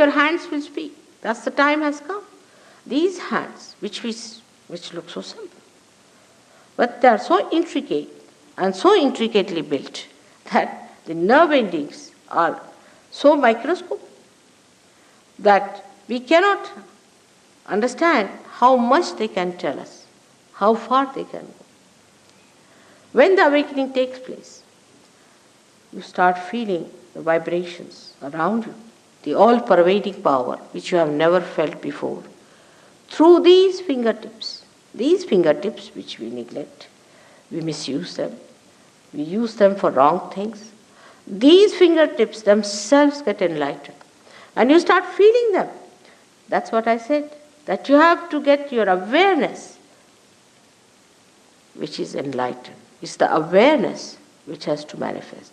your hands will speak. That's the time has come. These hands, which look so simple, but they are so intricate and so intricately built that the nerve endings are so microscopic that we cannot understand how much they can tell us, how far they can go. When the awakening takes place, you start feeling the vibrations around you, the all-pervading power which you have never felt before. Through these fingertips which we neglect, we misuse them, we use them for wrong things. These fingertips themselves get enlightened, and you start feeling them. That's what I said, that you have to get your awareness, which is enlightened. It's the awareness which has to manifest.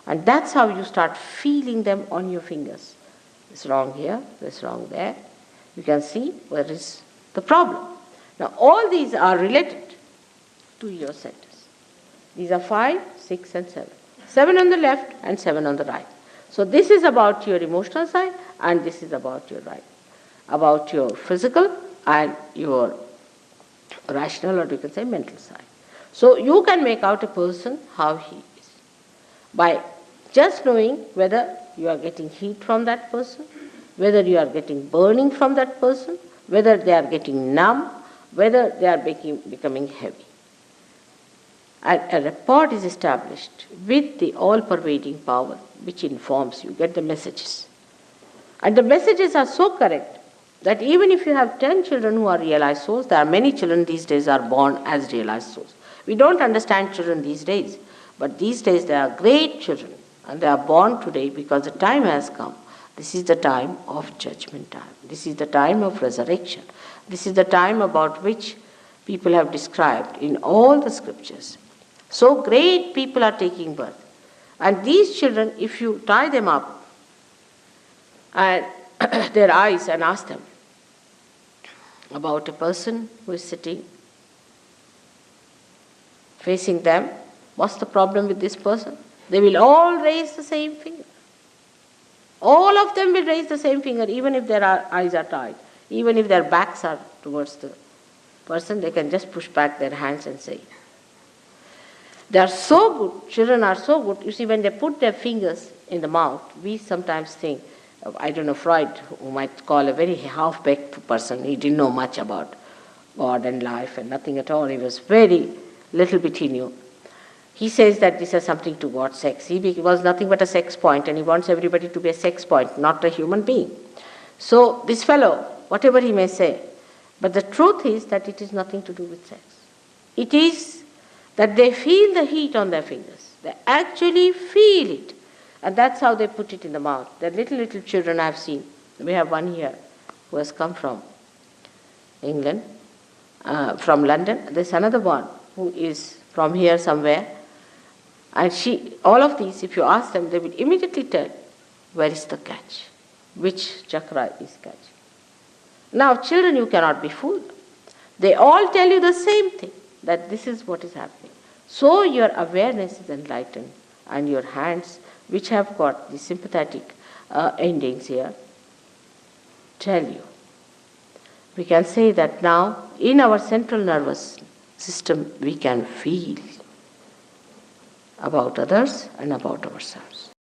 And that's how you start feeling them on your fingers. It's wrong here, it's wrong there. You can see where is the problem. Now all these are related to your centers. These are 5, 6 and 7. 7 on the left and 7 on the right. So this is about your emotional side and this is about your right. About your physical and your rational, or you can say mental side. So you can make out a person how he is by just knowing whether you are getting heat from that person, whether you are getting burning from that person, whether they are getting numb, whether they are becoming heavy. And a rapport is established with the all-pervading power which informs you, get the messages. And the messages are so correct that even if you have 10 children who are realized souls, there are many children these days are born as realized souls. We don't understand children these days, but these days they are great children and they are born today because the time has come. This is the time of judgment time. This is the time of resurrection. This is the time about which people have described in all the scriptures. So great people are taking birth. And these children, if you tie them up and their eyes and ask them about a person who is sitting facing them, what's the problem with this person? They will all raise the same finger. All of them will raise the same finger, even if their eyes are tied. Even if their backs are towards the person, they can just push back their hands and say. They are so good, children are so good. You see, when they put their fingers in the mouth, we sometimes think, I don't know, Freud, who might call a very half-baked person, he didn't know much about God and life and nothing at all. He was very little bit he knew. He says that this has something to God, sex. He was nothing but a sex point, and he wants everybody to be a sex point, not a human being. So this fellow, whatever he may say, but the truth is that it is nothing to do with sex. It is that they feel the heat on their fingers. They actually feel it. And that's how they put it in the mouth. The little children I've seen. We have one here who has come from England, from London. There's another one who is from here somewhere. And all of these, if you ask them, they will immediately tell where is the catch, which chakra is catch. Now, children, you cannot be fooled. They all tell you the same thing, that this is what is happening. So your awareness is enlightened, and your hands, which have got the sympathetic endings here, tell you. We can say that now, in our central nervous system, we can feel about others and about ourselves.